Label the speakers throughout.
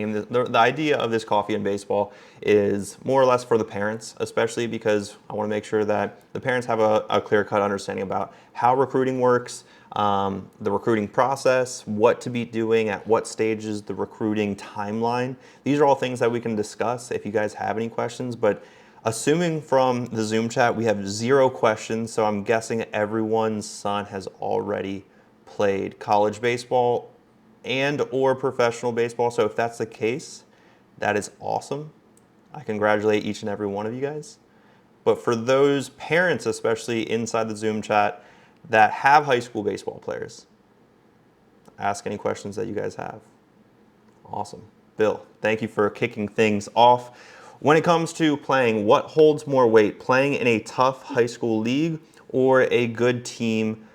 Speaker 1: The idea of this coffee and baseball is more or less for the parents, especially because I want to make sure that the parents have a clear-cut understanding about how recruiting works, the recruiting process, what to be doing at what stages, the recruiting timeline. These are all things that we can discuss if you guys have any questions, but assuming from the Zoom chat we have 0 questions, so I'm guessing everyone's son has already played college baseball and or professional baseball. So if that's the case, that is awesome. I congratulate each and every one of you guys. But for those parents, especially inside the Zoom chat, that have high school baseball players, ask any questions that you guys have. Awesome. Bill, thank you for kicking things off. When it comes to playing, what holds more weight, playing in a tough high school league or a good team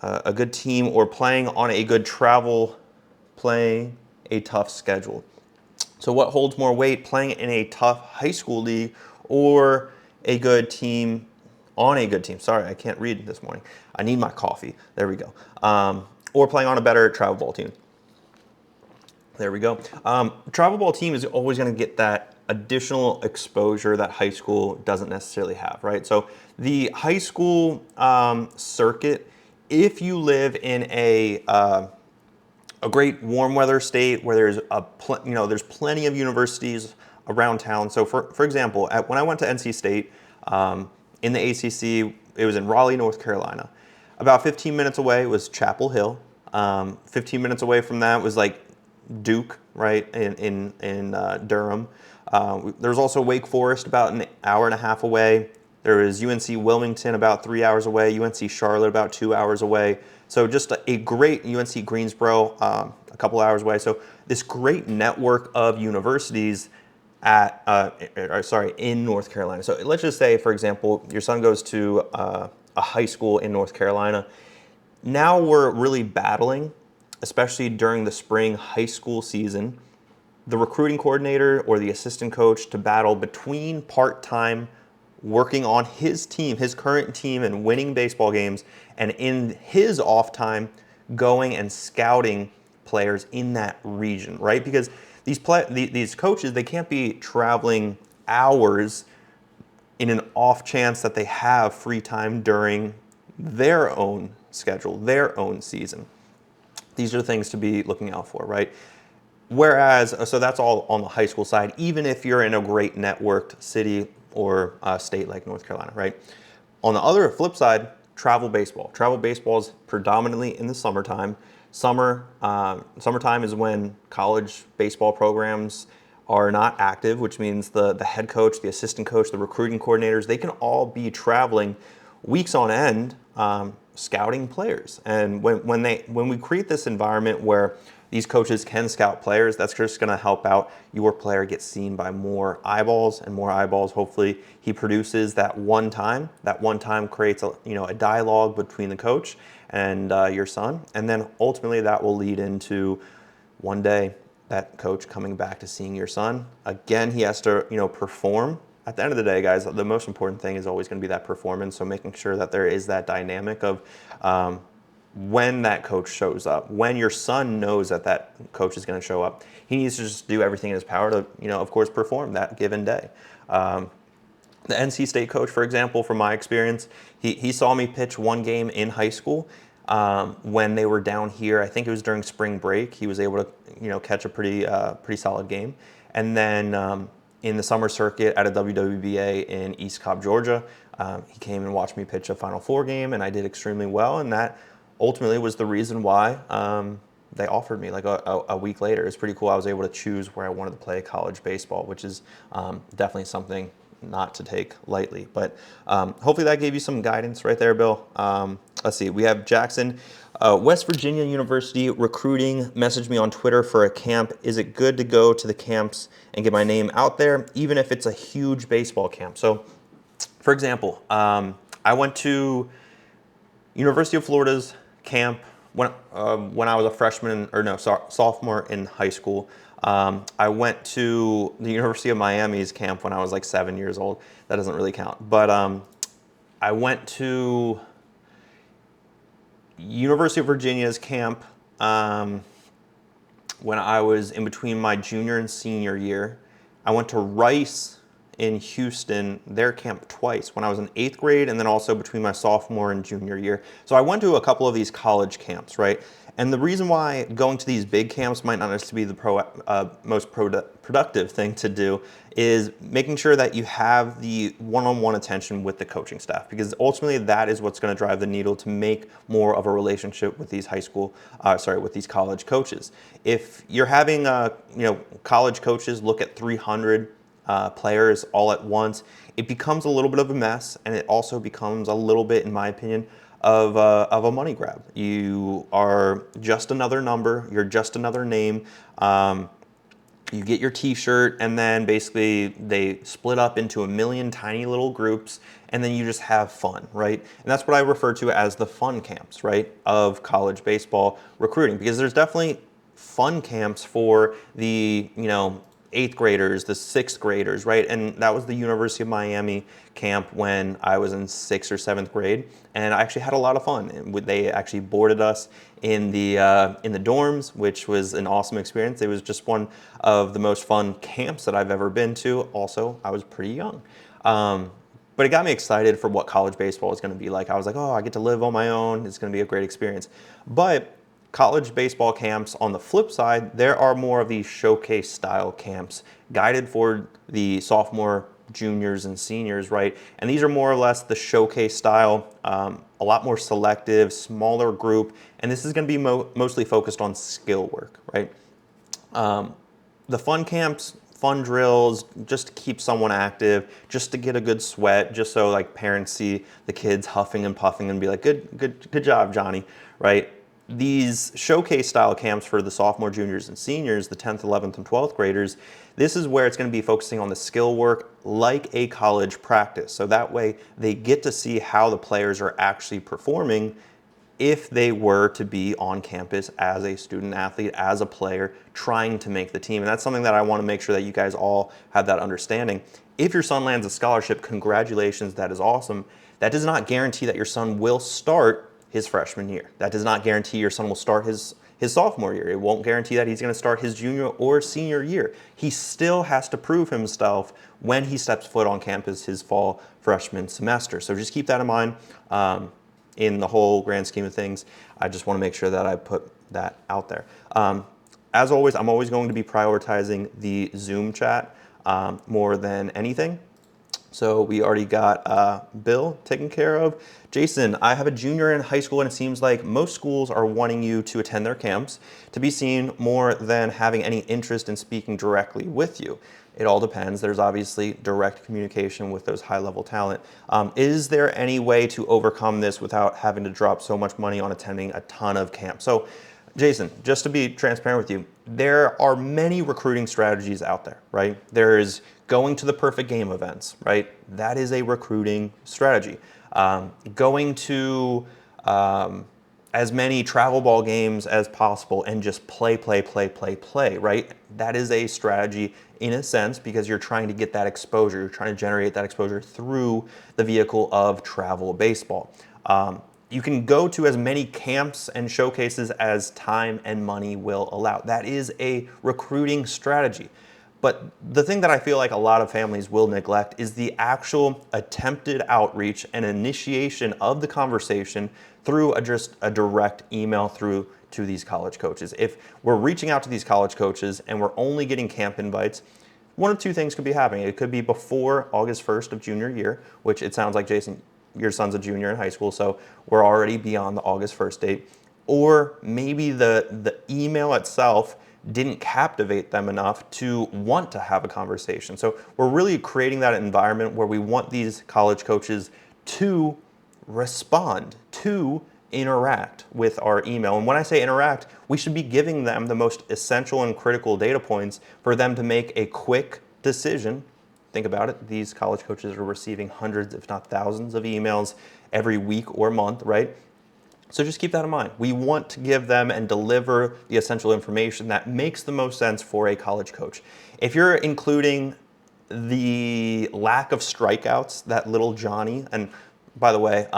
Speaker 1: or playing on a good travel, playing a tough schedule? So what holds more weight, playing in a tough high school league or a good team on a good team? Sorry, I can't read this morning. I need my coffee. There we go. Or playing on a better travel ball team. There we go. Travel ball team is always going to get that additional exposure that high school doesn't necessarily have, right? So the high school circuit, if you live in a great warm weather state where there's there's plenty of universities around town. So for example, when I went to NC State in the ACC, it was in Raleigh, North Carolina. About 15 minutes away was Chapel Hill. 15 minutes away from that was like Duke, right, in Durham. There's also Wake Forest about an hour and a half away. There is UNC Wilmington about 3 hours away, UNC Charlotte about 2 hours away. So just a great UNC Greensboro a couple hours away. So this great network of universities in North Carolina. So let's just say, for example, your son goes to a high school in North Carolina. Now we're really battling, especially during the spring high school season, the recruiting coordinator or the assistant coach to battle between part-time working on his team, his current team, and winning baseball games, and in his off time going and scouting players in that region, right? Because these coaches, they can't be traveling hours in an off chance that they have free time during their own schedule, their own season. These are things to be looking out for, right? Whereas, so that's all on the high school side, even if you're in a great networked city or state like North Carolina, right? On the other flip side, travel baseball. Travel baseball is predominantly in the summertime. Summertime is when college baseball programs are not active, which means the head coach, the assistant coach, the recruiting coordinators, they can all be traveling weeks on end, scouting players. And when we create this environment where these coaches can scout players, that's just going to help out your player get seen by more eyeballs, and more eyeballs, hopefully he produces that one time. That one time creates a dialogue between the coach and your son, and then ultimately that will lead into one day that coach coming back to seeing your son. Again, he has to perform. At the end of the day, guys, the most important thing is always going to be that performance. So making sure that there is that dynamic of when that coach shows up, when your son knows that coach is going to show up, he needs to just do everything in his power to, of course, perform that given day. The NC State coach, for example, from my experience, he saw me pitch one game in high school when they were down here. I think it was during spring break. He was able to, catch a pretty solid game. And then in the summer circuit at a WWBA in East Cobb, Georgia, he came and watched me pitch a Final Four game, and I did extremely well. And that ultimately was the reason why they offered me like a week later. It's pretty cool. I was able to choose where I wanted to play college baseball, which is definitely something not to take lightly. But hopefully that gave you some guidance right there, Bill. Let's see. We have Jackson. West Virginia University recruiting messaged me on Twitter for a camp. Is it good to go to the camps and get my name out there, even if it's a huge baseball camp? So, for example, I went to University of Florida's camp when I was a freshman, sophomore in high school. I went to the University of Miami's camp when I was like 7 years old. That doesn't really count. But I went to University of Virginia's camp when I was in between my junior and senior year. I went to Rice in Houston, their camp twice, when I was in 8th grade and then also between my sophomore and junior year. So I went to a couple of these college camps, right? And the reason why going to these big camps might not necessarily be the most productive thing to do is making sure that you have the one-on-one attention with the coaching staff, because ultimately that is what's going to drive the needle to make more of a relationship with these with these college coaches. If you're having, college coaches look at 300 players all at once, it becomes a little bit of a mess, and it also becomes a little bit, in my opinion, of a money grab. You are just another number, you're just another name. You get your t-shirt, and then basically they split up into a million tiny little groups, and then you just have fun, right? And that's what I refer to as the fun camps, right, of college baseball recruiting, because there's definitely fun camps for the, 8th graders, the 6th graders, right? And that was the University of Miami camp when I was in 6th or 7th grade, and I actually had a lot of fun. And they actually boarded us in the dorms, which was an awesome experience. It was just one of the most fun camps that I've ever been to. Also, I was pretty young. But it got me excited for what college baseball is going to be like. I was like, oh, I get to live on my own. It's going to be a great experience. But college baseball camps, on the flip side, there are more of these showcase style camps guided for the sophomore, juniors, and seniors, right? And these are more or less the showcase style, a lot more selective, smaller group, and this is going to be mostly focused on skill work, right? The fun camps, fun drills, just to keep someone active, just to get a good sweat, just so like parents see the kids huffing and puffing and be like, good job, Johnny, right? These showcase style camps for the sophomore, juniors, and seniors, the 10th, 11th, and 12th graders, this is where it's going to be focusing on the skill work like a college practice. So that way they get to see how the players are actually performing if they were to be on campus as a student athlete, as a player, trying to make the team. And that's something that I want to make sure that you guys all have that understanding. If your son lands a scholarship, congratulations, that is awesome. That does not guarantee that your son will start his freshman year. That does not guarantee your son will start his sophomore year. It won't guarantee that he's going to start his junior or senior year. He still has to prove himself when he steps foot on campus his fall freshman semester. So just keep that in mind. In the whole grand scheme of things, I just want to make sure that I put that out there. As always, I'm always going to be prioritizing the Zoom chat more than anything. So we already got Bill taken care of. Jason, I have a junior in high school, and it seems like most schools are wanting you to attend their camps to be seen more than having any interest in speaking directly with you. It all depends. There's obviously direct communication with those high-level talent. Is there any way to overcome this without having to drop so much money on attending a ton of camps? So, Jason, just to be transparent with you, there are many recruiting strategies out there, right? There is going to the perfect game events, right? That is a recruiting strategy. Going to as many travel ball games as possible and just play, right? That is a strategy in a sense, because you're trying to get that exposure. You're trying to generate that exposure through the vehicle of travel baseball. You can go to as many camps and showcases as time and money will allow. That is a recruiting strategy. But the thing that I feel like a lot of families will neglect is the actual attempted outreach and initiation of the conversation through just a direct email through to these college coaches. If we're reaching out to these college coaches and we're only getting camp invites, one of two things could be happening. It could be before August 1st of junior year, which it sounds like, Jason, your son's a junior in high school, so we're already beyond the August 1st date. Or maybe the email itself didn't captivate them enough to want to have a conversation. So we're really creating that environment where we want these college coaches to respond, to interact with our email. And when I say interact, we should be giving them the most essential and critical data points for them to make a quick decision. Think about it. These college coaches are receiving hundreds, if not thousands, of emails every week or month, right? So just keep that in mind. We want to give them and deliver the essential information that makes the most sense for a college coach. If you're including the lack of strikeouts that little Johnny, and by the way,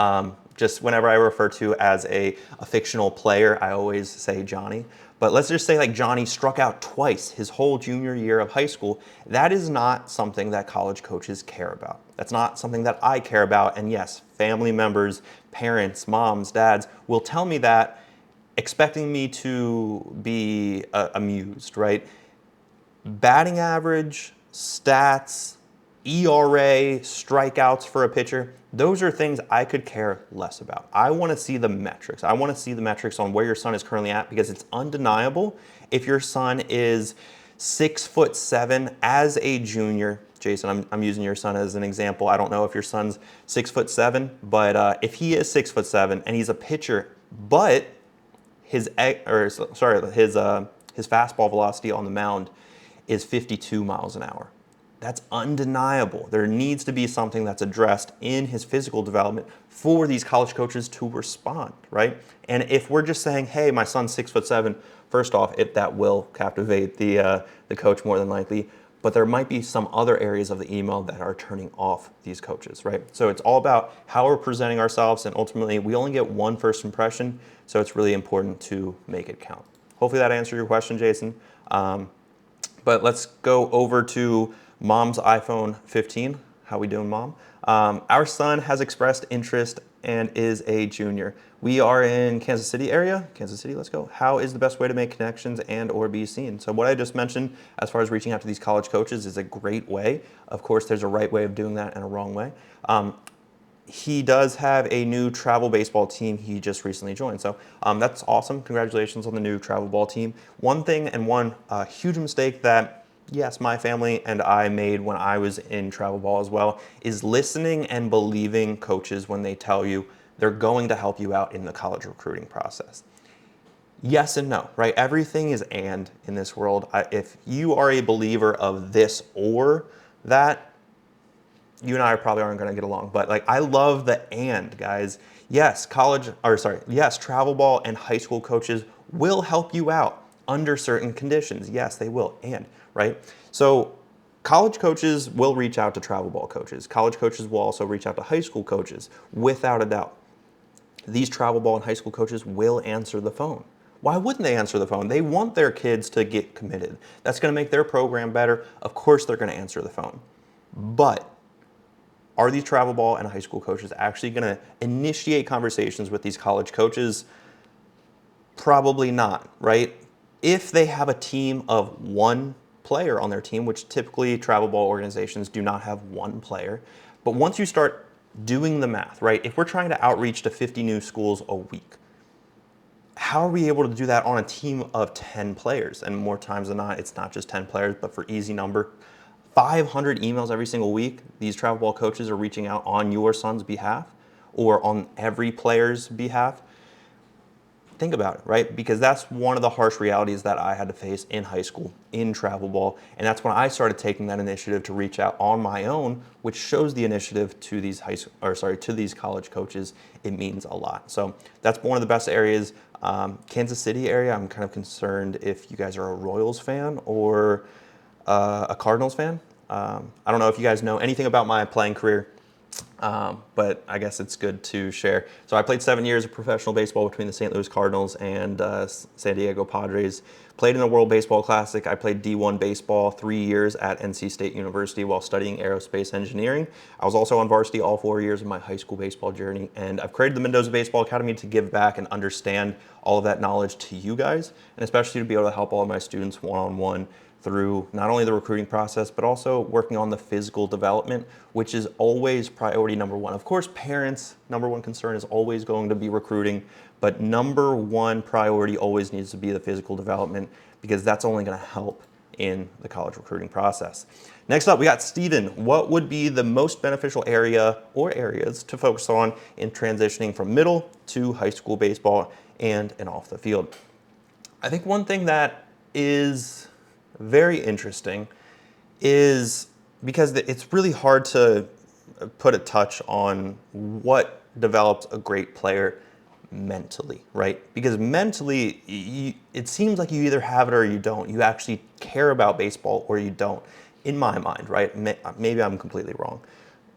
Speaker 1: just whenever I refer to as a fictional player, I always say Johnny. But let's just say like Johnny struck out twice his whole junior year of high school. That is not something that college coaches care about. That's not something that I care about. And yes, family members, parents, moms, dads will tell me that, expecting me to be amused, right? Batting average, stats, ERA, strikeouts for a pitcher, those are things I could care less about. I want to see the metrics. I want to see the metrics on where your son is currently at, because it's undeniable. If your son is 6'7" as a junior, Jason, I'm using your son as an example. I don't know if your son's 6'7", but if he is 6'7" and he's a pitcher, but his fastball velocity on the mound is 52 miles an hour. That's undeniable. There needs to be something that's addressed in his physical development for these college coaches to respond, right? And if we're just saying, hey, my son's 6'7", first off, that will captivate the coach more than likely, but there might be some other areas of the email that are turning off these coaches, right? So it's all about how we're presenting ourselves, and ultimately we only get one first impression, so it's really important to make it count. Hopefully that answered your question, Jason. But let's go over to Mom's iPhone 15. How we doing, Mom? Our son has expressed interest and is a junior. We are in Kansas City area. Kansas City, let's go. How is the best way to make connections and or be seen? So what I just mentioned as far as reaching out to these college coaches is a great way. Of course, there's a right way of doing that and a wrong way. He does have a new travel baseball team he just recently joined. So that's awesome. Congratulations on the new travel ball team. One thing and one huge mistake that, yes, my family and I made when I was in travel ball as well, is listening and believing coaches when they tell you they're going to help you out in the college recruiting process. Yes and no, right? Everything is and in this world. If you are a believer of this or that, you and I probably aren't going to get along, but like I love the and, guys. Yes, travel ball and high school coaches will help you out under certain conditions. Yes, they will, and, right? So college coaches will reach out to travel ball coaches. College coaches will also reach out to high school coaches, without a doubt. These travel ball and high school coaches will answer the phone. Why wouldn't they answer the phone? They want their kids to get committed. That's going to make their program better. Of course they're going to answer the phone. But are these travel ball and high school coaches actually going to initiate conversations with these college coaches? Probably not, right? If they have a team of one player on their team, which typically travel ball organizations do not have one player, but once you start doing the math, right? If we're trying to outreach to 50 new schools a week, how are we able to do that on a team of 10 players? And more times than not, it's not just 10 players, but for easy number, 500 emails every single week, these travel ball coaches are reaching out on your son's behalf or on every player's behalf. Think about it, right? Because that's one of the harsh realities that I had to face in high school, in travel ball. And that's when I started taking that initiative to reach out on my own, which shows the initiative to these to these college coaches. It means a lot. So that's one of the best areas. Kansas City area, I'm kind of concerned if you guys are a Royals fan or a Cardinals fan. I don't know if you guys know anything about my playing career, but I guess it's good to share. So I played 7 years of professional baseball between the St. Louis Cardinals and San Diego Padres. Played in the World Baseball Classic. I played D1 baseball 3 years at NC State University while studying aerospace engineering. I was also on varsity all 4 years of my high school baseball journey, and I've created the Mendoza Baseball Academy to give back and understand all of that knowledge to you guys, and especially to be able to help all of my students one-on-one through not only the recruiting process, but also working on the physical development, which is always priority number one. Of course, parents' number one concern is always going to be recruiting, but number one priority always needs to be the physical development, because that's only going to help in the college recruiting process. Next up, we got Steven. What would be the most beneficial area or areas to focus on in transitioning from middle to high school baseball and off the field? I think one thing that is very interesting is because it's really hard to put a touch on what develops a great player mentally, right? Because mentally, it seems like you either have it or you don't. You actually care about baseball or you don't, in my mind, right? Maybe I'm completely wrong.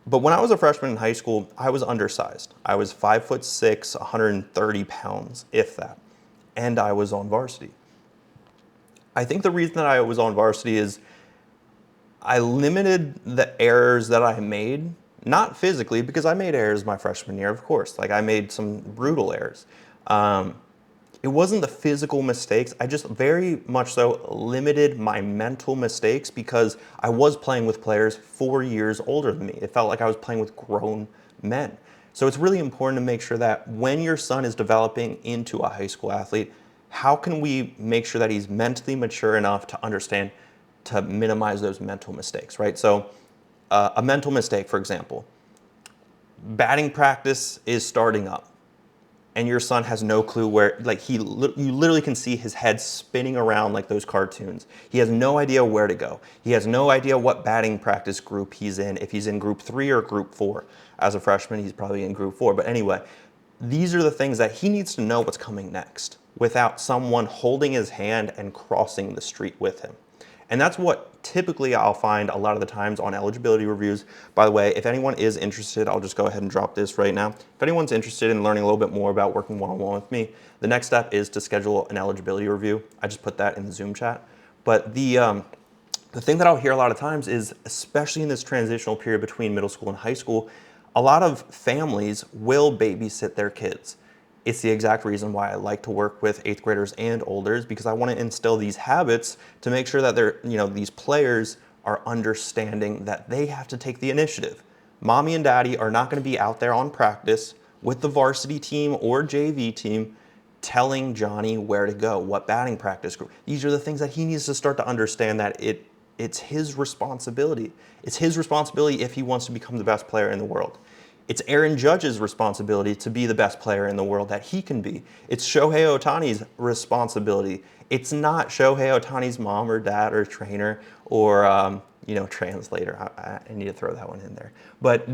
Speaker 1: But when I was a freshman in high school, I was undersized. I was 5'6", 130 pounds, if that. And I was on varsity. I think the reason that I was on varsity is I limited the errors that I made, not physically, because I made errors my freshman year, of course. Like I made some brutal errors. Um, it wasn't the physical mistakes. I just very much so limited my mental mistakes because I was playing with players 4 years older than me. It felt like I was playing with grown men. So it's really important to make sure that when your son is developing into a high school athlete, how can we make sure that he's mentally mature enough to understand to minimize those mental mistakes, right? So a mental mistake, for example, batting practice is starting up and your son has no clue where, like you literally can see his head spinning around like those cartoons. He has no idea where to go. He has no idea what batting practice group he's in, if he's in group 3 or group 4. As a freshman, he's probably in group 4. But anyway, these are the things that he needs to know what's coming next without someone holding his hand and crossing the street with him. And that's what typically I'll find a lot of the times on eligibility reviews. By the way, if anyone is interested, I'll just go ahead and drop this right now. If anyone's interested in learning a little bit more about working one-on-one with me, the next step is to schedule an eligibility review. I just put that in the Zoom chat. But the thing that I'll hear a lot of times is, especially in this transitional period between middle school and high school, a lot of families will babysit their kids. It's the exact reason why I like to work with 8th graders and olders, because I want to instill these habits to make sure that these players are understanding that they have to take the initiative. Mommy and daddy are not going to be out there on practice with the varsity team or JV team telling Johnny where to go, what batting practice group. These are the things that he needs to start to understand, that it's his responsibility. It's his responsibility if he wants to become the best player in the world. It's Aaron Judge's responsibility to be the best player in the world that he can be. It's Shohei Ohtani's responsibility. It's not Shohei Ohtani's mom or dad or trainer or translator. I need to throw that one in there. But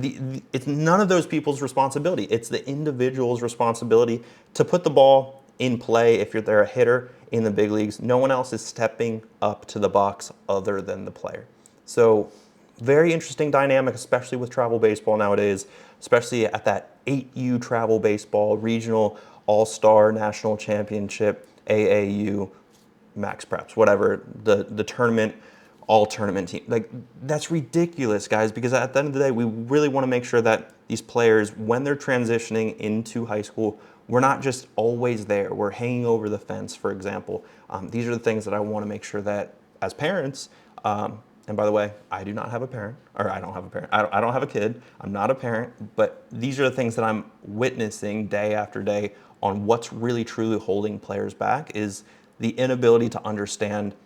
Speaker 1: it's none of those people's responsibility. It's the individual's responsibility to put the ball in play if they're a hitter in the big leagues. No one else is stepping up to the box other than the player. So very interesting dynamic, especially with travel baseball nowadays, especially at that 8U travel baseball, regional, all-star, national championship, AAU, max preps, whatever, the tournament, all tournament team. Like, that's ridiculous, guys, because at the end of the day, we really want to make sure that these players, when they're transitioning into high school, we're not just always there. We're hanging over the fence, for example. These are the things that I want to make sure that as parents, and by the way, I do not have a parent, or I don't have a parent. I don't have a kid. I'm not a parent, but these are the things that I'm witnessing day after day on what's really truly holding players back, is the inability to understand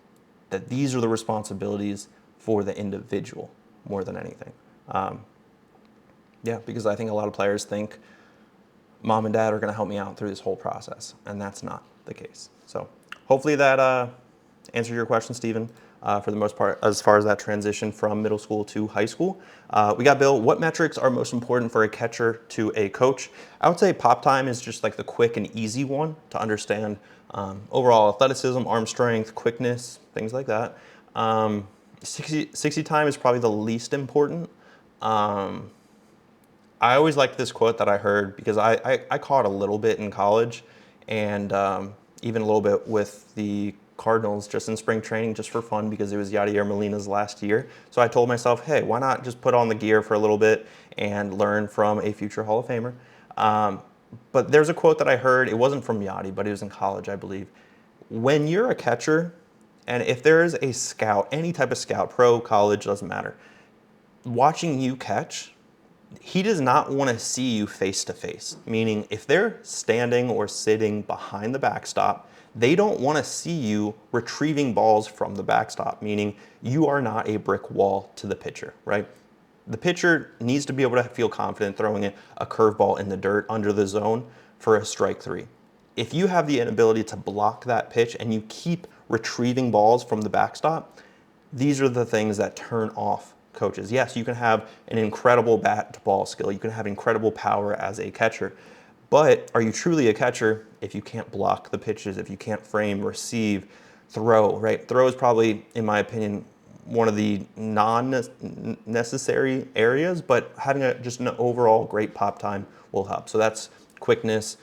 Speaker 1: that these are the responsibilities for the individual more than anything. Because I think a lot of players think mom and dad are going to help me out through this whole process, and that's not the case. So hopefully that answered your question, Stephen. For the most part, as far as that transition from middle school to high school. We got Bill, what metrics are most important for a catcher to a coach? I would say pop time is just like the quick and easy one to understand overall athleticism, arm strength, quickness, things like that. 60 time is probably the least important. I always liked this quote that I heard because I caught a little bit in college and even a little bit with the Cardinals just in spring training, just for fun, because it was Yadier Molina's last year. So I told myself, hey, why not just put on the gear for a little bit and learn from a future Hall of Famer? But there's a quote that I heard. It wasn't from Yadi, but it was in college, I believe. When you're a catcher, and if there is a scout, any type of scout, pro, college, doesn't matter, watching you catch, he does not want to see you face to face. Meaning, if they're standing or sitting behind the backstop, they don't want to see you retrieving balls from the backstop, meaning you are not a brick wall to the pitcher, right? The pitcher needs to be able to feel confident throwing a curveball in the dirt under the zone for a strike 3. If you have the inability to block that pitch and you keep retrieving balls from the backstop, these are the things that turn off coaches. Yes, you can have an incredible bat to ball skill. You can have incredible power as a catcher. But are you truly a catcher if you can't block the pitches, if you can't frame, receive, throw, right? Throw is probably, in my opinion, one of the non-necessary areas, but having just an overall great pop time will help. So that's quickness,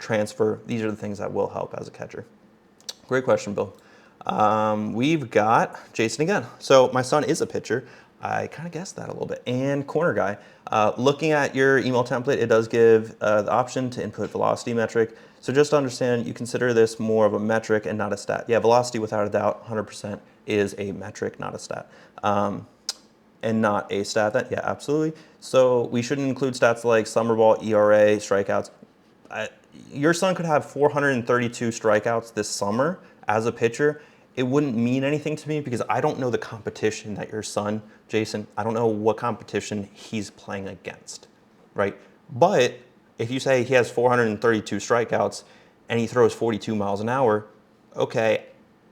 Speaker 1: transfer. These are the things that will help as a catcher. Great question, Bill. We've got Jason again. So my son is a pitcher. I kind of guessed that a little bit. And corner guy. Looking at your email template, it does give the option to input velocity metric. So just to understand, you consider this more of a metric and not a stat. Yeah, velocity without a doubt, 100% is a metric, not a stat. And not a stat. That, yeah, absolutely. So we shouldn't include stats like summer ball, ERA, strikeouts. Your son could have 432 strikeouts this summer as a pitcher. It wouldn't mean anything to me because I don't know the competition that your son, Jason, I don't know what competition he's playing against, right? But if you say he has 432 strikeouts and he throws 42 miles an hour, okay,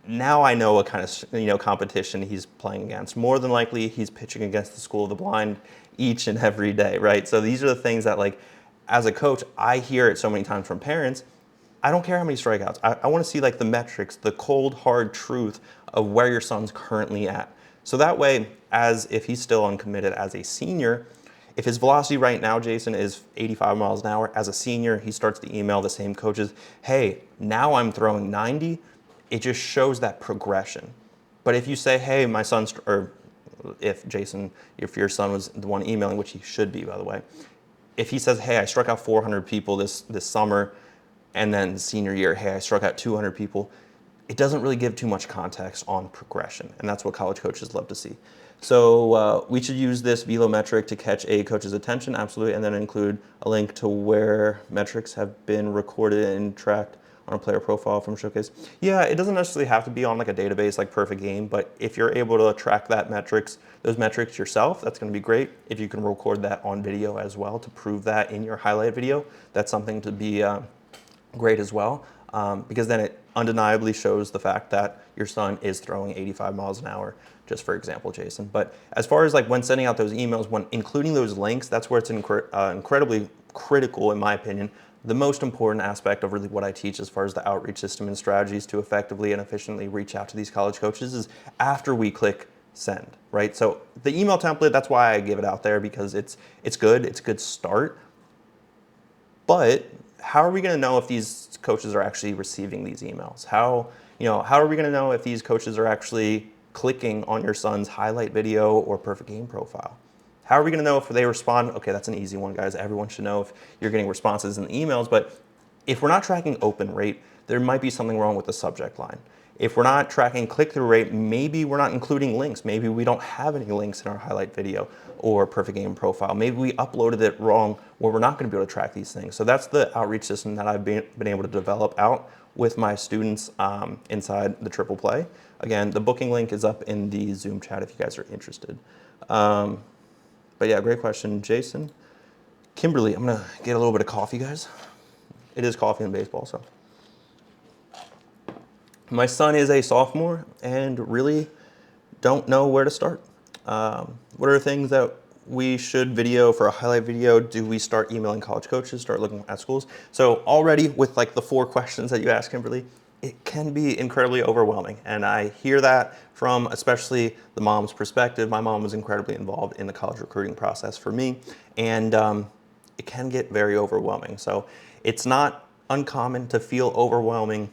Speaker 1: now I know what kind of competition he's playing against. More than likely, he's pitching against the school of the blind each and every day, right? So these are the things that, like, as a coach, I hear it so many times from parents. I don't care how many strikeouts. I want to see like the metrics, the cold, hard truth of where your son's currently at. So that way, as if he's still uncommitted as a senior, if his velocity right now, Jason, is 85 miles an hour, as a senior, he starts to email the same coaches, hey, now I'm throwing 90. It just shows that progression. But if you say, hey, my son's, or if Jason, if your son was the one emailing, which he should be, by the way, if he says, hey, I struck out 400 people this summer, and then senior year, hey, I struck out 200 people, it doesn't really give too much context on progression, and that's what college coaches love to see. So we should use this velo metric to catch a coach's attention, absolutely, and then include a link to where metrics have been recorded and tracked on a player profile from Showcase. Yeah, it doesn't necessarily have to be on like a database like Perfect Game, but if you're able to track those metrics yourself, that's going to be great. If you can record that on video as well to prove that in your highlight video, that's something to be great as well, because then it undeniably shows the fact that your son is throwing 85 miles an hour, just for example, Jason. But as far as like when sending out those emails, when including those links, that's where it's incredibly critical, in my opinion. The most important aspect of really what I teach as far as the outreach system and strategies to effectively and efficiently reach out to these college coaches is after we click send, right? So the email template, that's why I give it out there, because it's good, it's a good start. But how are we going to know if these coaches are actually receiving these emails? How are we going to know if these coaches are actually clicking on your son's highlight video or perfect game profile? How are we going to know if they respond? Okay, that's an easy one, guys. Everyone should know if you're getting responses in the emails. But if we're not tracking open rate, there might be something wrong with the subject line. If we're not tracking click-through rate, maybe we're not including links. Maybe we don't have any links in our highlight video or perfect game profile. Maybe we uploaded it wrong where we're not going to be able to track these things. So that's the outreach system that I've been able to develop out with my students inside the Triple Play. Again, the booking link is up in the Zoom chat if you guys are interested. But yeah, great question, Jason. Kimberly, I'm gonna get a little bit of coffee, guys. It is coffee in baseball, so. My son is a sophomore and really don't know where to start. What are things that we should video for a highlight video? Do we start emailing college coaches, start looking at schools? So already with like the 4 questions that you asked, Kimberly, it can be incredibly overwhelming. And I hear that from especially the mom's perspective. My mom was incredibly involved in the college recruiting process for me, and it can get very overwhelming. So it's not uncommon to feel overwhelming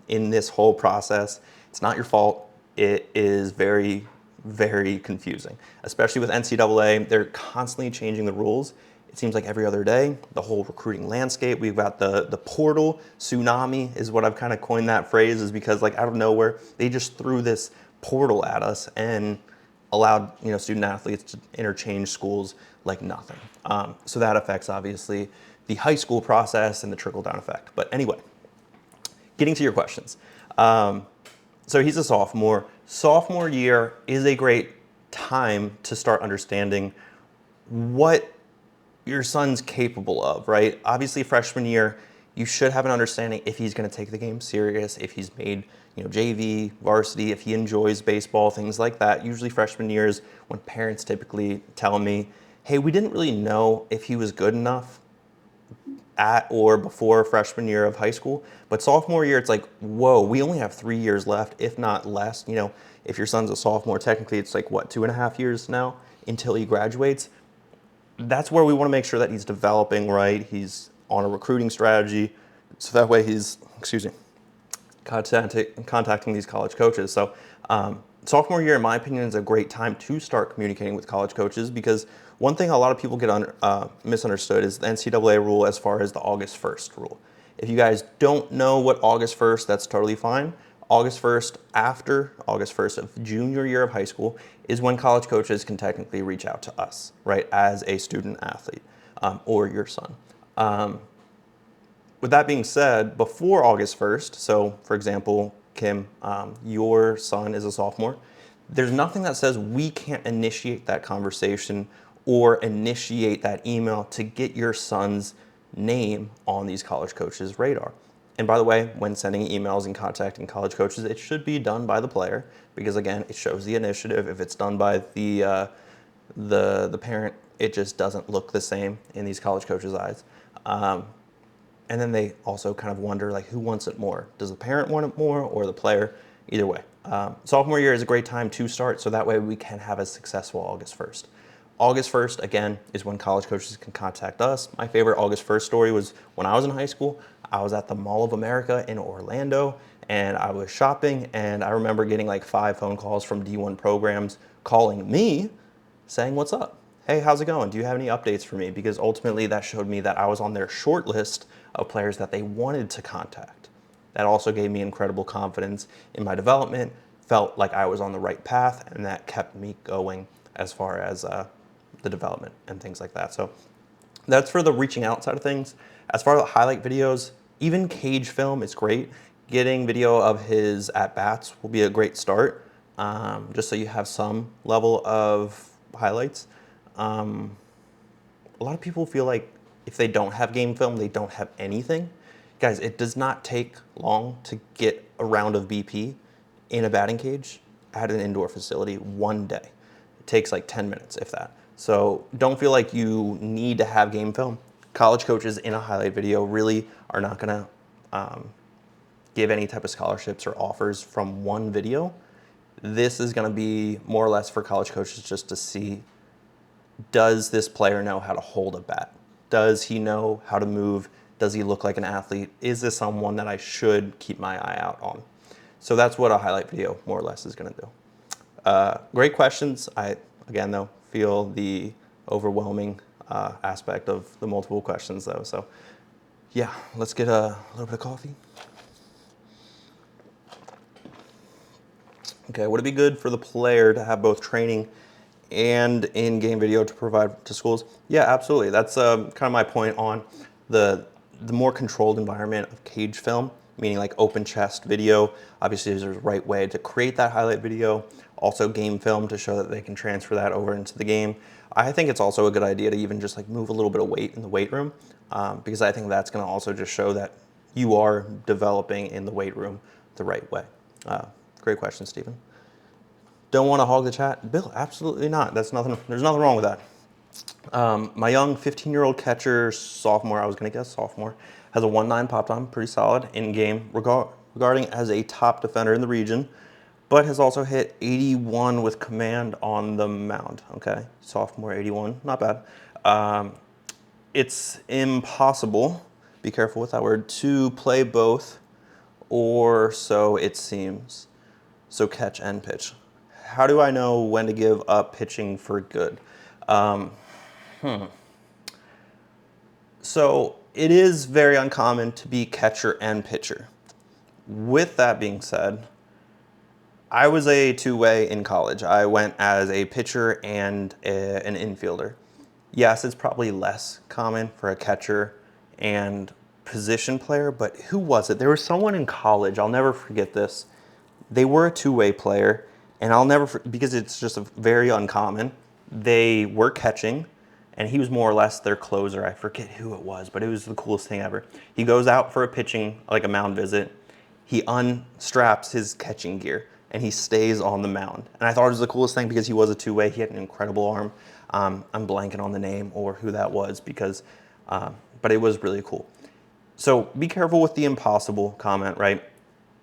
Speaker 1: in this whole process. It's not your fault. It is very, very confusing, especially with NCAA. They're constantly changing the rules. It seems like every other day, the whole recruiting landscape. We've got the portal tsunami is what I've kind of coined that phrase, is because like out of nowhere, they just threw this portal at us and allowed student athletes to interchange schools like nothing. So that affects obviously the high school process and the trickle down effect. But anyway, getting to your questions. So he's a sophomore. Sophomore year is a great time to start understanding what your son's capable of, right? Obviously, freshman year, you should have an understanding if he's going to take the game serious, if he's made, JV, varsity, if he enjoys baseball, things like that. Usually freshman years when parents typically tell me, hey, we didn't really know if he was good enough at or before freshman year of high school. But sophomore year, it's like, whoa, we only have 3 years left, if not less. If your son's a sophomore, technically it's like, what, 2.5 years now until he graduates. That's where we want to make sure that he's developing right. He's on a recruiting strategy, so that way he's, contacting these college coaches. So sophomore year, in my opinion, is a great time to start communicating with college coaches, because one thing a lot of people get misunderstood is the NCAA rule as far as the August 1st rule. If you guys don't know what August 1st, that's totally fine. August 1st, after August 1st of junior year of high school, is when college coaches can technically reach out to us, right, as a student athlete or your son. With that being said, before August 1st, so for example, Kim, your son is a sophomore, there's nothing that says we can't initiate that conversation or initiate that email to get your son's name on these college coaches' radar. And by the way, when sending emails and contacting college coaches, it should be done by the player, because again, it shows the initiative. If it's done by the parent, it just doesn't look the same in these college coaches' eyes. And then they also kind of wonder, like, who wants it more? Does the parent want it more or the player? Either way. Sophomore year is a great time to start, so that way we can have a successful August 1st. August 1st, again, is when college coaches can contact us. My favorite August 1st story was when I was in high school. I was at the Mall of America in Orlando, and I was shopping, and I remember getting like 5 phone calls from D1 programs calling me saying, "What's up? Hey, how's it going? Do you have any updates for me?" Because ultimately that showed me that I was on their short list of players that they wanted to contact. That also gave me incredible confidence in my development, felt like I was on the right path, and that kept me going as far as the development and things like that. So that's for the reaching out side of things. As far as the highlight videos, even cage film is great. Getting video of his at-bats will be a great start, just so you have some level of highlights. A lot of people feel like if they don't have game film, they don't have anything. Guys, it does not take long to get a round of BP in a batting cage at an indoor facility one day. It takes like 10 minutes, if that. So don't feel like you need to have game film. College coaches in a highlight video really are not gonna give any type of scholarships or offers from one video. This is gonna be more or less for college coaches just to see, does this player know how to hold a bat? Does he know how to move? Does he look like an athlete? Is this someone that I should keep my eye out on? So that's what a highlight video more or less is gonna do. Great questions. I, again though, feel the overwhelming aspect of the multiple questions though. So yeah, let's get a little bit of coffee. Okay, would it be good for the player to have both training and in-game video to provide to schools? Yeah, absolutely. That's kind of my point on the more controlled environment of cage film, meaning like open chest video. Obviously, there's a right way to create that highlight video. Also game film to show that they can transfer that over into the game. I think it's also a good idea to even just like move a little bit of weight in the weight room, because I think that's going to also just show that you are developing in the weight room the right way. Great question, Stephen. Don't want to hog the chat? Bill, absolutely not. There's nothing wrong with that. My young 15-year-old catcher, sophomore, I was going to guess sophomore, has a 1.9 pop time, pretty solid in game, regarding as a top defender in the region, but has also hit 81 with command on the mound. Okay, sophomore 81, not bad. It's impossible, be careful with that word, to play both, or so it seems. So catch and pitch. How do I know when to give up pitching for good? So it is very uncommon to be catcher and pitcher. With that being said, I was a two-way in college. I went as a pitcher and an infielder. Yes, it's probably less common for a catcher and position player, but who was it? There was someone in college, I'll never forget this. They were a two-way player, and I'll never, because it's just very uncommon, they were catching, and he was more or less their closer. I forget who it was, but it was the coolest thing ever. He goes out for a pitching, like a mound visit. He unstraps his catching gear, and he stays on the mound. And I thought it was the coolest thing because he was a two-way. He had an incredible arm. I'm blanking on the name or who that was, because, but it was really cool. So be careful with the impossible comment, right?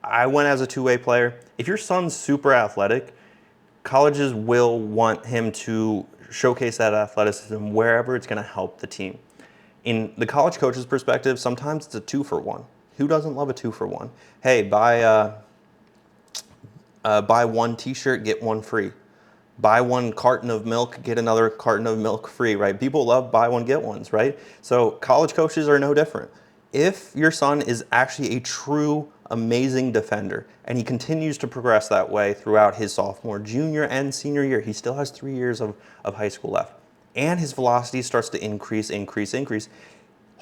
Speaker 1: I went as a two-way player. If your son's super athletic, colleges will want him to showcase that athleticism wherever it's going to help the team. In the college coach's perspective, sometimes it's a 2-for-1. Who doesn't love a 2-for-1? Hey, buy one t-shirt, get one free. Buy one carton of milk, get another carton of milk free, right? People love buy one, get ones, right? So college coaches are no different. If your son is actually a true amazing defender and he continues to progress that way throughout his sophomore, junior, and senior year, he still has 3 years of high school left, and his velocity starts to increase,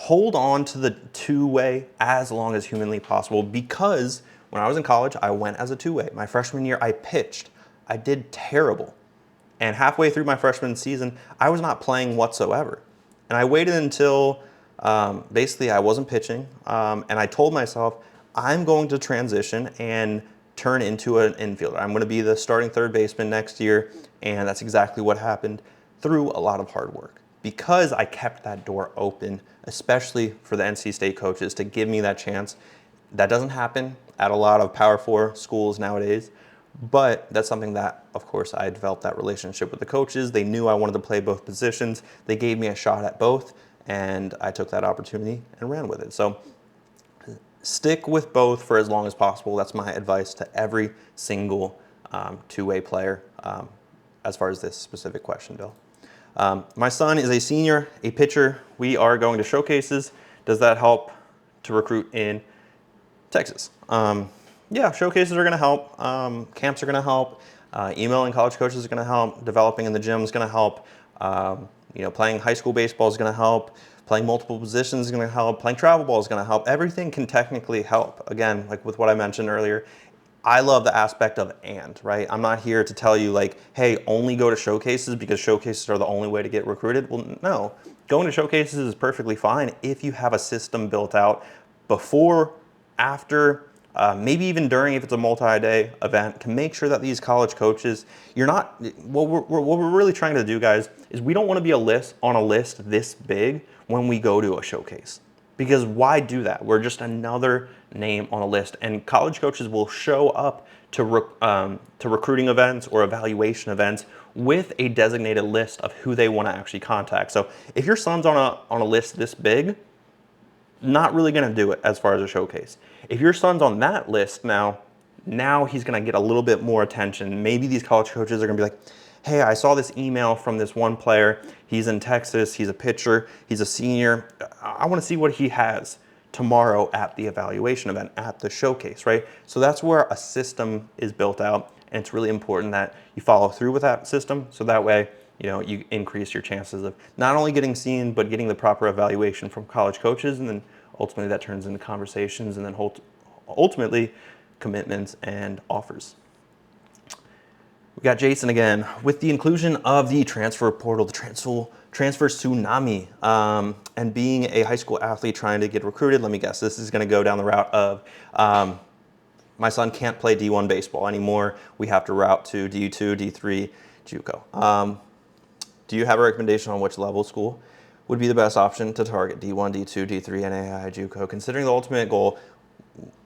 Speaker 1: hold on to the two-way as long as humanly possible, because when I was in college, I went as a two-way. My freshman year, I pitched. I did terrible. And halfway through my freshman season, I was not playing whatsoever. And I waited until basically I wasn't pitching, and I told myself, I'm going to transition and turn into an infielder. I'm going to be the starting third baseman next year, and that's exactly what happened through a lot of hard work, because I kept that door open, especially for the NC State coaches, to give me that chance. That doesn't happen at a lot of Power 4 schools nowadays, but that's something that, of course, I developed that relationship with the coaches. They knew I wanted to play both positions. They gave me a shot at both, and I took that opportunity and ran with it. So stick with both for as long as possible. That's my advice to every single two-way player as far as this specific question, Bill. My son is a senior, a pitcher. We are going to showcases. Does that help to recruit in Texas? Yeah, showcases are going to help. Camps are going to help. Emailing college coaches is going to help. Developing in the gym is going to help. Playing high school baseball is going to help. Playing multiple positions is going to help. Playing travel ball is going to help. Everything can technically help. Again, like with what I mentioned earlier, I love the aspect of and, right? I'm not here to tell you like, hey, only go to showcases because showcases are the only way to get recruited. Well, no. Going to showcases is perfectly fine if you have a system built out before, after, maybe even during, if it's a multi-day event, to make sure that these college coaches, what we're really trying to do, guys, is we don't want to be on a list this big when we go to a showcase. Because why do that? We're just another name on a list, and college coaches will show up to recruiting events or evaluation events with a designated list of who they want to actually contact. So if your son's on a list this big, not really going to do it as far as a showcase. If your son's on that list now he's going to get a little bit more attention. Maybe these college coaches are going to be like, hey, I saw this email from this one player. He's in Texas. He's a pitcher. He's a senior. I want to see what he has tomorrow at the evaluation event, at the showcase, right? So that's where a system is built out, and it's really important that you follow through with that system, so that way you increase your chances of not only getting seen, but getting the proper evaluation from college coaches, and then ultimately that turns into conversations, and then ultimately commitments and offers. We got Jason again. With the inclusion of the transfer portal, the transfer tsunami, and being a high school athlete trying to get recruited, let me guess, this is going to go down the route of my son can't play D1 baseball anymore. We have to route to D2, D3, JUCO. Do you have a recommendation on which level school would be the best option to target? D1, D2, D3, NAI, JUCO, considering the ultimate goal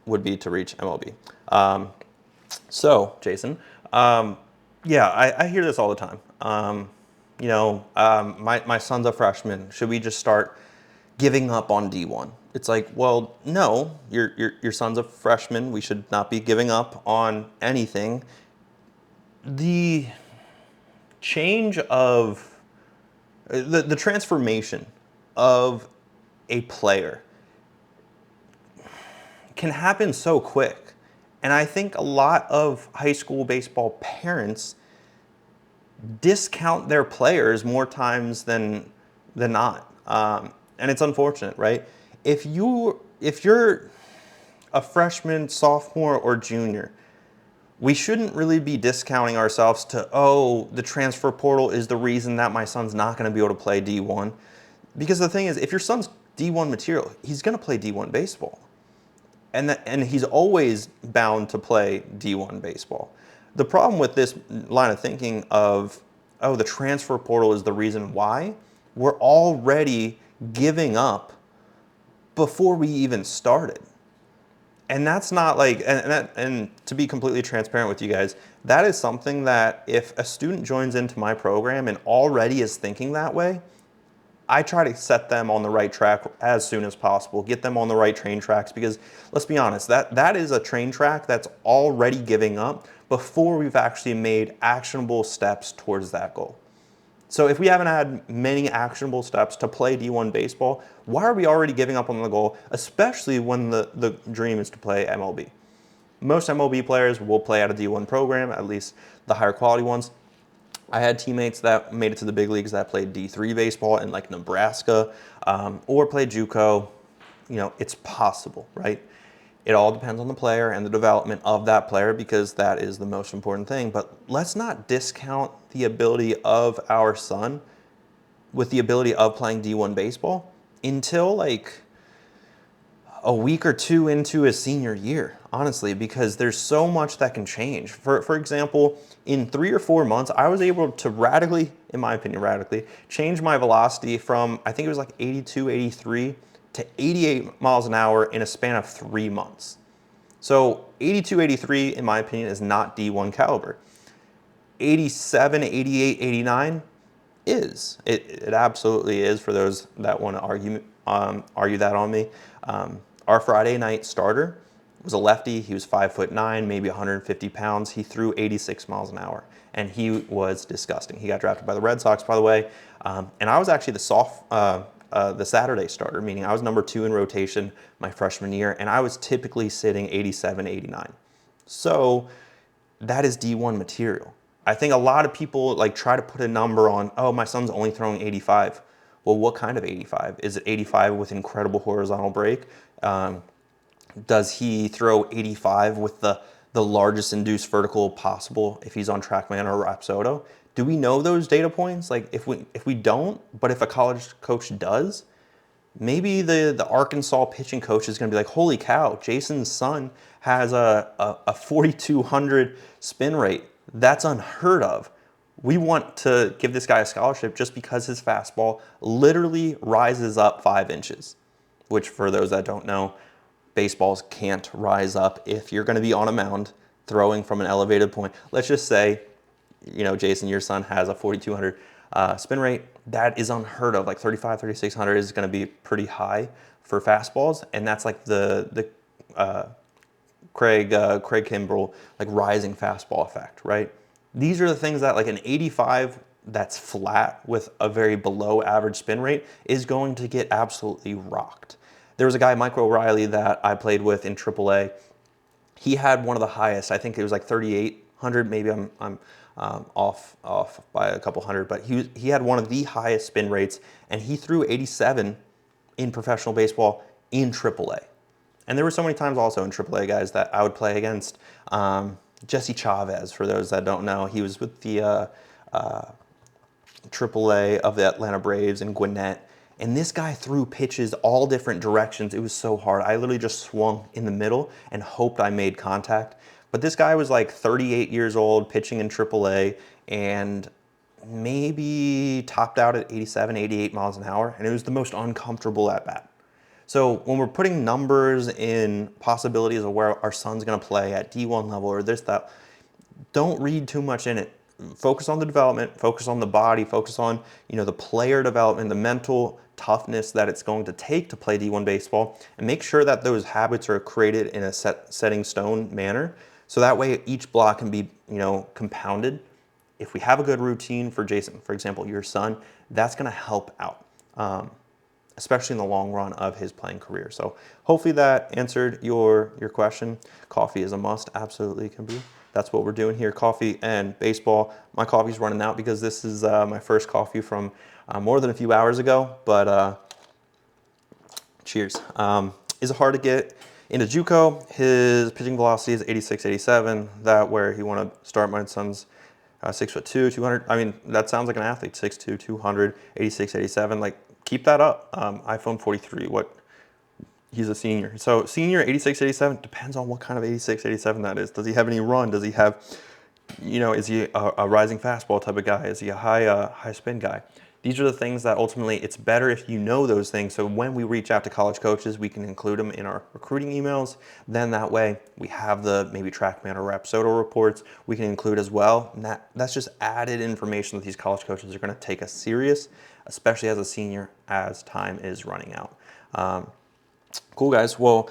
Speaker 1: would be to reach MLB. So, Jason, yeah, I hear this all the time. My son's a freshman. Should we just start giving up on D1? It's like, well, no, your son's a freshman. We should not be giving up on anything. The change of the transformation of a player can happen so quick. And I think a lot of high school baseball parents discount their players more times than not. And it's unfortunate, right? If you're a freshman, sophomore, or junior, we shouldn't really be discounting ourselves to, oh, the transfer portal is the reason that my son's not going to be able to play D1. Because the thing is, if your son's D1 material, he's going to play D1 baseball. And he's always bound to play D1 baseball. The problem with this line of thinking of, oh, the transfer portal is the reason why, we're already giving up before we even started. And that's not like, and to be completely transparent with you guys, that is something that if a student joins into my program and already is thinking that way, I try to set them on the right track as soon as possible, get them on the right train tracks, because let's be honest, that is a train track that's already giving up before we've actually made actionable steps towards that goal. So if we haven't had many actionable steps to play D1 baseball, why are we already giving up on the goal, especially when the dream is to play MLB? Most MLB players will play at a D1 program, at least the higher quality ones. I had teammates that made it to the big leagues that played D3 baseball in like Nebraska, or played JUCO. You know, it's possible, right? It all depends on the player and the development of that player, because that is the most important thing. But let's not discount the ability of our son with the ability of playing D1 baseball until like a week or two into his senior year, honestly, because there's so much that can change. For example, in 3 or 4 months, I was able to radically, in my opinion, radically change my velocity from, I think it was like 82, 83 to 88 miles an hour in a span of 3 months. So 82, 83, in my opinion, is not D1 caliber. 87, 88, 89 is. It absolutely is, for those that want to argue that on me. Our Friday night starter was a lefty. He was 5'9", maybe 150 pounds. He threw 86 miles an hour, and he was disgusting. He got drafted by the Red Sox, by the way. And I was actually the Saturday starter, meaning I was number 2 in rotation my freshman year, and I was typically sitting 87, 89. So that is D1 material. I think a lot of people like try to put a number on, oh, my son's only throwing 85. Well, what kind of 85? Is it 85 with incredible horizontal break? Does he throw 85 with the largest induced vertical possible if he's on TrackMan or Rapsodo? Do we know those data points? Like if we don't, but if a college coach does, maybe the Arkansas pitching coach is going to be like, holy cow, Jason's son has a 4,200 spin rate. That's unheard of. We want to give this guy a scholarship just because his fastball literally rises up 5 inches, which for those that don't know, baseballs can't rise up if you're going to be on a mound throwing from an elevated point. Let's just say, you know, Jason, your son has a 4,200 spin rate. That is unheard of. Like 35, 3,600 is going to be pretty high for fastballs, and that's like the Craig Kimbrell like rising fastball effect, right? These are the things that like an 85 that's flat with a very below average spin rate is going to get absolutely rocked. There was a guy, Mike O'Reilly, that I played with in AAA. He had one of the highest. I think it was like 3,800. Maybe I'm off by a couple hundred, but he had one of the highest spin rates, and he threw 87 in professional baseball in AAA. And there were so many times also in AAA guys that I would play against. Jesse Chavez, for those that don't know, he was with the AAA of the Atlanta Braves in Gwinnett. And this guy threw pitches all different directions. It was so hard. I literally just swung in the middle and hoped I made contact. But this guy was like 38 years old, pitching in AAA, and maybe topped out at 87, 88 miles an hour. And it was the most uncomfortable at bat. So when we're putting numbers in possibilities of where our son's going to play at D1 level or this, that, don't read too much in it. Focus on the development, focus on the body, focus on, you know, the player development, the mental toughness that it's going to take to play D1 baseball, and make sure that those habits are created in a setting stone manner. So that way each block can be, you know, compounded. If we have a good routine for Jason, for example, your son, that's going to help out. Especially in the long run of his playing career. So hopefully that answered your question. Coffee is a must, absolutely can be. That's what we're doing here, coffee and baseball. My coffee's running out because this is my first coffee from more than a few hours ago, but cheers. Is it hard to get into JUCO? His pitching velocity is 86, 87. That where he want to start. My son's 6'2", 200. I mean, that sounds like an athlete, 6'2", 200, 86, 87. Like, keep that up. iPhone 43, he's a senior. So senior 86, 87, depends on what kind of 86, 87 that is. Does he have any run? Does he have, you know, is he a rising fastball type of guy? Is he a high spin guy? These are the things that ultimately it's better if you know those things. So when we reach out to college coaches, we can include them in our recruiting emails. Then that way we have the maybe TrackMan or Rapsodo reports we can include as well. And that's just added information that these college coaches are going to take us serious, especially as a senior, as time is running out. Cool, guys. Well,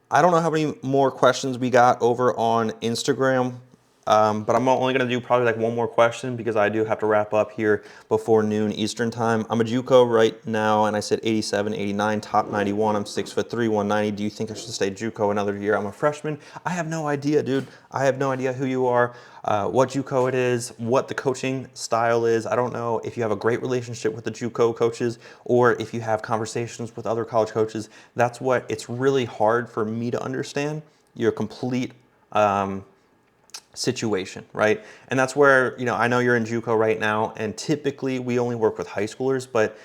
Speaker 1: I don't know how many more questions we got over on Instagram, but I'm only going to do probably like one more question because I do have to wrap up here before noon Eastern time. I'm a JUCO right now, and I said 87, 89, top 91. I'm 6'3", 190. Do you think I should stay JUCO another year? I'm a freshman. I have no idea, dude. I have no idea who you are, what JUCO it is, what the coaching style is. I don't know if you have a great relationship with the JUCO coaches or if you have conversations with other college coaches. That's what it's really hard for me to understand. Your complete situation, right? And that's where, I know you're in JUCO right now, and typically we only work with high schoolers, but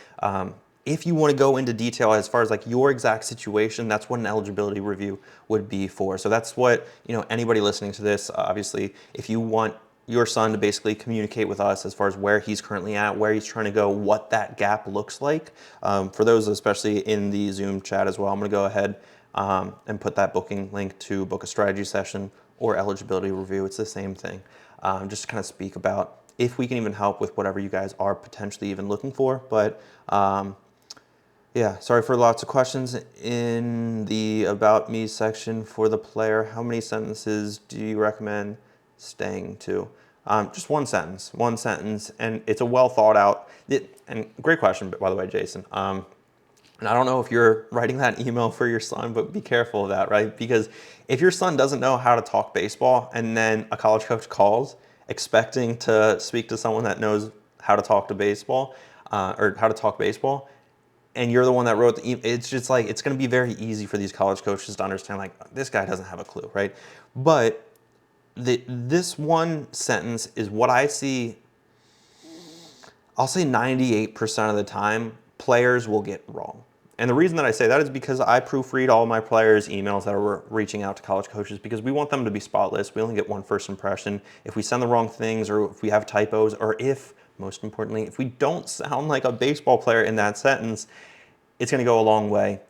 Speaker 1: if you want to go into detail as far as like your exact situation, that's what an eligibility review would be for. So that's what, anybody listening to this, obviously, if you want your son to basically communicate with us as far as where he's currently at, where he's trying to go, what that gap looks like. For those, especially in the Zoom chat as well, I'm going to go ahead and put that booking link to book a strategy session or eligibility review. It's the same thing. Just to kind of speak about if we can even help with whatever you guys are potentially even looking for. But yeah, sorry for lots of questions in the About Me section for the player. How many sentences do you recommend staying to? Just one sentence, and it's a well thought out, and great question, by the way, Jason. And I don't know if you're writing that email for your son, but be careful of that, right? Because if your son doesn't know how to talk baseball and then a college coach calls expecting to speak to someone that knows how to talk to baseball or how to talk baseball, and you're the one that wrote the email, it's just like, it's going to be very easy for these college coaches to understand, like, this guy doesn't have a clue, right? But this one sentence is what I see, I'll say 98% of the time, players will get wrong. And the reason that I say that is because I proofread all my players' emails that are reaching out to college coaches because we want them to be spotless. We only get one first impression. If we send the wrong things or if we have typos or if, most importantly, if we don't sound like a baseball player in that sentence, it's going to go a long way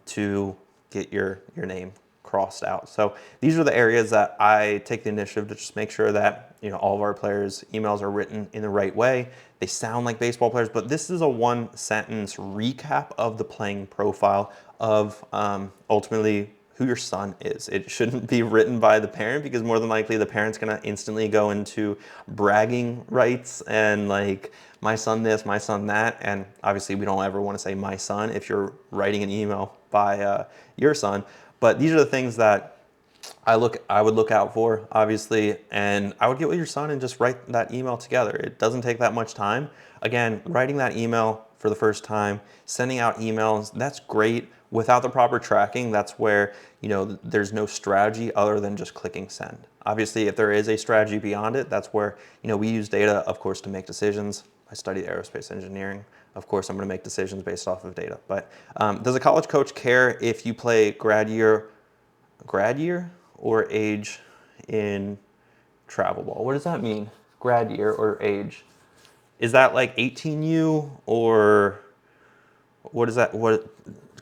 Speaker 1: to get your name crossed out. So these are the areas that I take the initiative to just make sure that all of our players' emails are written in the right way. They sound like baseball players, but this is a one sentence recap of the playing profile of ultimately who your son is. It shouldn't be written by the parent because more than likely the parent's gonna instantly go into bragging rights and like, my son this, my son that, and obviously we don't ever want to say my son if you're writing an email by your son. But these are the things that I would look out for, obviously, and I would get with your son and just write that email together. It doesn't take that much time. Again, writing that email for the first time, sending out emails, that's great. Without the proper tracking, that's where, there's no strategy other than just clicking send. Obviously, if there is a strategy beyond it, that's where, we use data, of course, to make decisions. I studied aerospace engineering. Of course, I'm going to make decisions based off of data. But does a college coach care if you play grad year or age in travel ball? What does that mean? Grad year or age? Is that like 18U or what is that? What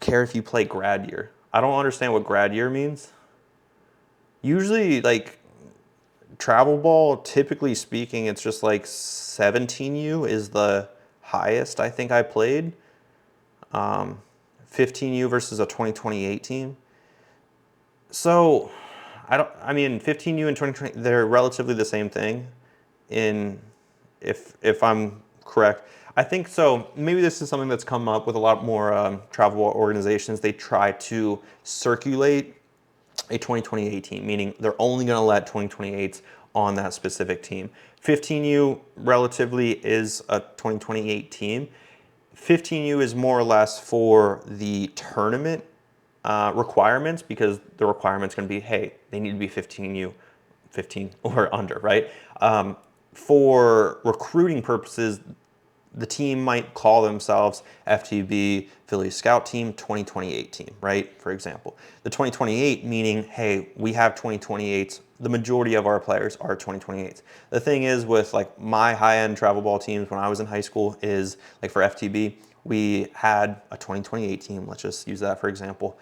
Speaker 1: care if you play grad year? I don't understand what grad year means. Usually like travel ball, typically speaking, it's just like 17U is the highest I think I played. 15U versus a 2028 team. So 15U and 2020, they're relatively the same thing if I'm correct. I think so. Maybe this is something that's come up with a lot more travel organizations. They try to circulate a 2028 team, meaning they're only going to let 2028s on that specific team. 15U relatively is a 2028 team. 15U is more or less for the tournament requirements because the requirement's going to be, hey, they need to be 15 or under, right? For recruiting purposes, the team might call themselves FTB Philly Scout Team 2028 team, right? For example, the 2028 meaning, hey, we have 2028s the majority of our players are 2028s. The thing is with like my high-end travel ball teams when I was in high school is like for FTB, we had a 2028 team. Let's just use that for example.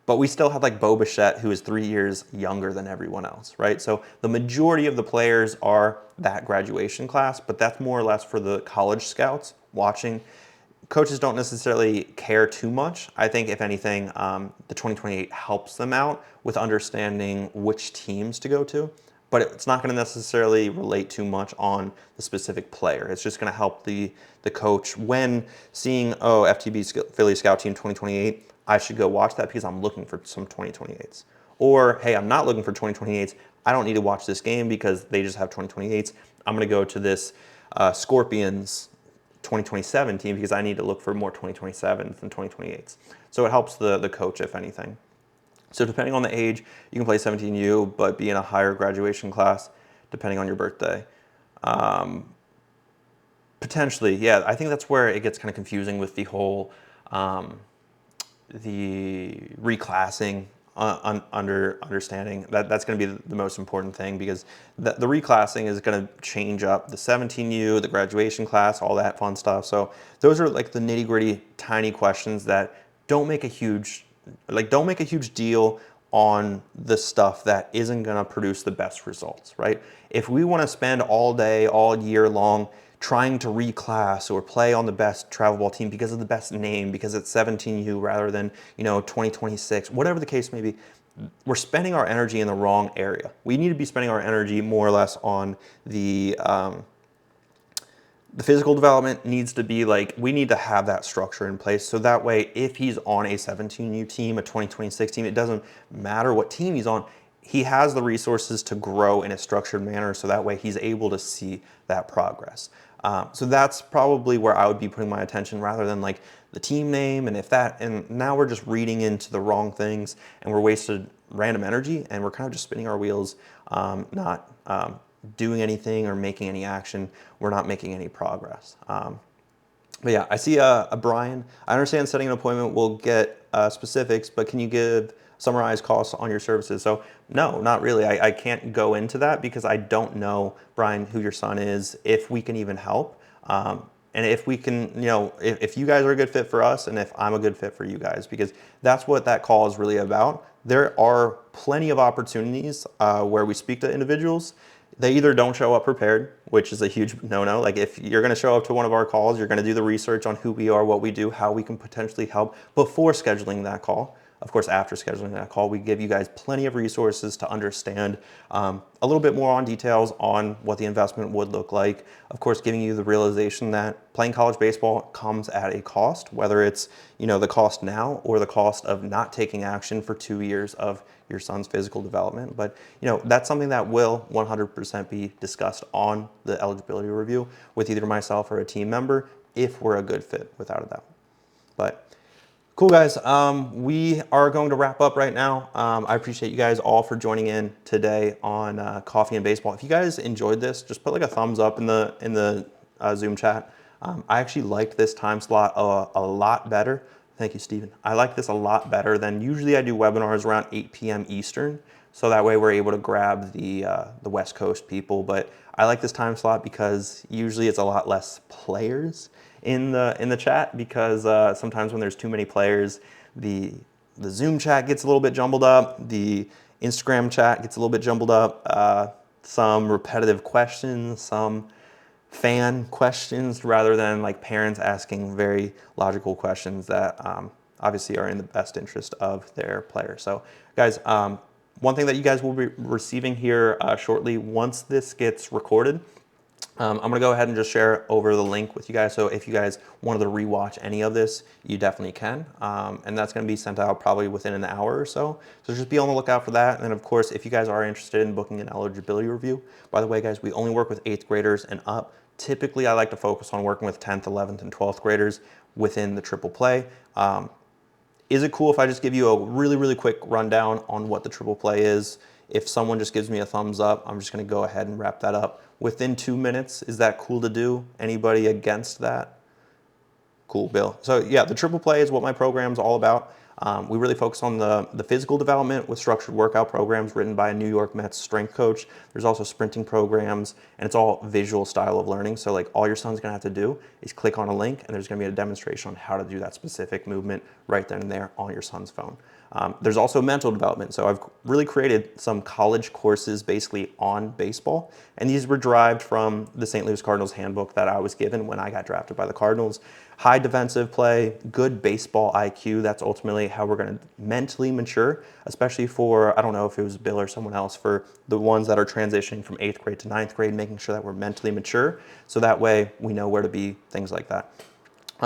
Speaker 1: But we still had like Bo Bichette, who is 3 years younger than everyone else, right? So the majority of the players are that graduation class, but that's more or less for the college scouts watching. Coaches don't necessarily care too much. I think if anything, the 2028 helps them out with understanding which teams to go to, but it's not gonna necessarily relate too much on the specific player. It's just gonna help the coach when seeing, oh, FTB Philly Scout Team 2028, I should go watch that because I'm looking for some 2028s. Or, hey, I'm not looking for 2028s. I don't need to watch this game because they just have 2028s. I'm gonna go to this Scorpions 2027 team because I need to look for more 2027s than 2028s. So it helps the coach, if anything. So depending on the age, you can play 17U, but be in a higher graduation class, depending on your birthday. Potentially, yeah, I think that's where it gets kind of confusing with the whole, the reclassing understanding. That's going to be the most important thing because the reclassing is going to change up the 17U, the graduation class, all that fun stuff. So those are like the nitty gritty, tiny questions that don't make a huge deal on the stuff that isn't going to produce the best results, right? If we want to spend all day, all year long trying to reclass or play on the best travel ball team because of the best name, because it's 17U rather than, 2026, whatever the case may be, we're spending our energy in the wrong area. We need to be spending our energy more or less on the physical development needs to be like, we need to have that structure in place. So that way, if he's on a 17U team, a 2026 team, it doesn't matter what team he's on, he has the resources to grow in a structured manner. So that way he's able to see that progress. So that's probably where I would be putting my attention rather than like the team name. And now we're just reading into the wrong things and we're wasted random energy and we're kind of just spinning our wheels, not doing anything or making any action. We're not making any progress. But yeah, I see a Brian. I understand setting an appointment will get specifics, but can you summarize costs on your services? So no, not really. I can't go into that because I don't know, Brian, who your son is, if we can even help. And if we can, if you guys are a good fit for us and if I'm a good fit for you guys, because that's what that call is really about. There are plenty of opportunities where we speak to individuals. They either don't show up prepared, which is a huge no-no. Like if you're going to show up to one of our calls, you're going to do the research on who we are, what we do, how we can potentially help before scheduling that call. Of course, after scheduling that call, we give you guys plenty of resources to understand a little bit more on details on what the investment would look like. Of course, giving you the realization that playing college baseball comes at a cost, whether it's the cost now or the cost of not taking action for 2 years of your son's physical development. But that's something that will 100% be discussed on the eligibility review with either myself or a team member if we're a good fit, without a doubt. But cool, guys. We are going to wrap up right now. I appreciate you guys all for joining in today on Coffee and Baseball. If you guys enjoyed this, just put like a thumbs up in the Zoom chat. I actually liked this time slot a lot better. Thank you, Steven. I like this a lot better than usually I do webinars around 8 p.m. Eastern. So that way we're able to grab the West Coast people. But I like this time slot because usually it's a lot less players in the chat because sometimes when there's too many players, the Zoom chat gets a little bit jumbled up, the Instagram chat gets a little bit jumbled up, some repetitive questions, some fan questions rather than like parents asking very logical questions that obviously are in the best interest of their player. So guys, one thing that you guys will be receiving here shortly once this gets recorded, I'm going to go ahead and just share over the link with you guys. So if you guys wanted to rewatch any of this, you definitely can. And that's going to be sent out probably within an hour or so. So just be on the lookout for that. And then of course, if you guys are interested in booking an eligibility review, by the way, guys, we only work with 8th graders and up. Typically, I like to focus on working with 10th, 11th, and 12th graders within the triple play. Is it cool if I just give you a really, really quick rundown on what the triple play is? If someone just gives me a thumbs up, I'm just going to go ahead and wrap that up within 2 minutes. Is that cool to do? Anybody against that? Cool, Bill. So yeah, the triple play is what my program's all about. We really focus on the physical development with structured workout programs written by a New York Mets strength coach. There's also sprinting programs, and it's all visual style of learning. So like all your son's gonna have to do is click on a link, and there's gonna be a demonstration on how to do that specific movement right then and there on your son's phone. There's also mental development. So I've really created some college courses basically on baseball, and these were derived from the St. Louis Cardinals handbook that I was given when I got drafted by the Cardinals. High defensive play, good baseball IQ, that's ultimately how we're gonna mentally mature, especially for, I don't know if it was Bill or someone else, for the ones that are transitioning from 8th grade to 9th grade, making sure that we're mentally mature, so that way we know where to be, things like that.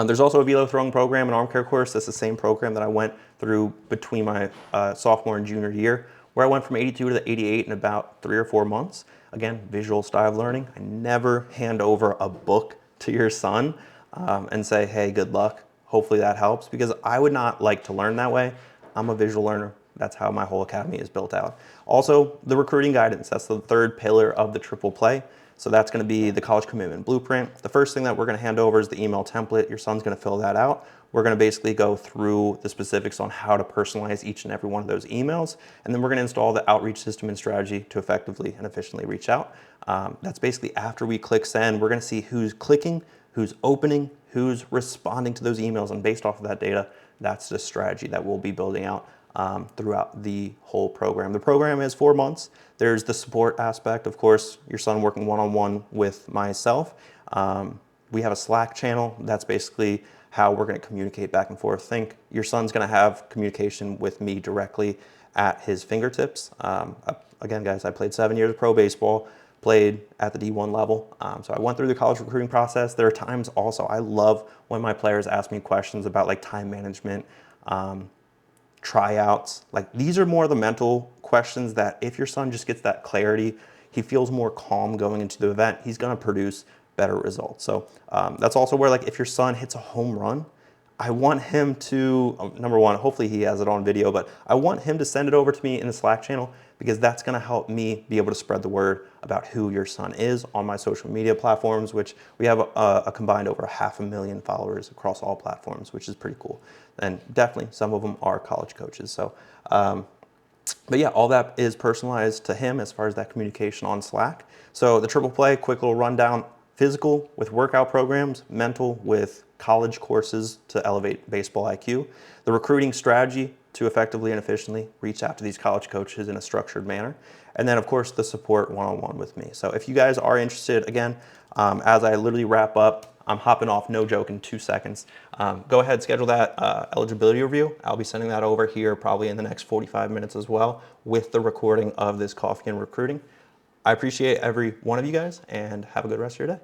Speaker 1: There's also a velo throwing program, an arm care course. That's the same program that I went through between my sophomore and junior year, where I went from 82 to 88 in about 3 or 4 months. Again, visual style of learning. I never hand over a book to your son and say, hey, good luck. Hopefully that helps, because I would not like to learn that way. I'm a visual learner. That's how my whole academy is built out. Also, the recruiting guidance. That's the third pillar of the triple play. So that's going to be the college commitment blueprint. The first thing that we're going to hand over is the email template. Your son's going to fill that out. We're going to basically go through the specifics on how to personalize each and every one of those emails. And then we're going to install the outreach system and strategy to effectively and efficiently reach out. That's basically after we click send, we're going to see who's clicking, who's opening, who's responding to those emails. And based off of that data, that's the strategy that we'll be building out throughout the whole program. The program is 4 months. There's the support aspect, of course, your son working one-on-one with myself. We have a Slack channel. That's basically how we're going to communicate back and forth. Think your son's going to have communication with me directly at his fingertips. Again, guys, I played 7 years of pro baseball, played at the D1 level. So I went through the college recruiting process. There are times also I love when my players ask me questions about like time management, tryouts. Like these are more the mental questions that if your son just gets that clarity, he feels more calm going into the event, he's going to produce better results. So that's also where, like, if your son hits a home run, I want him to, number one, hopefully he has it on video, but I want him to send it over to me in the Slack channel, because that's going to help me be able to spread the word about who your son is on my social media platforms, which we have a combined over 500,000 followers across all platforms, which is pretty cool. And definitely some of them are college coaches. So, but yeah, all that is personalized to him as far as that communication on Slack. So the triple play, quick little rundown: physical with workout programs, mental with college courses to elevate baseball IQ, the recruiting strategy to effectively and efficiently reach out to these college coaches in a structured manner, and then of course the support one-on-one with me. So if you guys are interested, again, as I literally wrap up, I'm hopping off, no joke, in 2 seconds. Go ahead, schedule that eligibility review. I'll be sending that over here probably in the next 45 minutes as well, with the recording of this Coffee and Recruiting. I appreciate every one of you guys, and have a good rest of your day.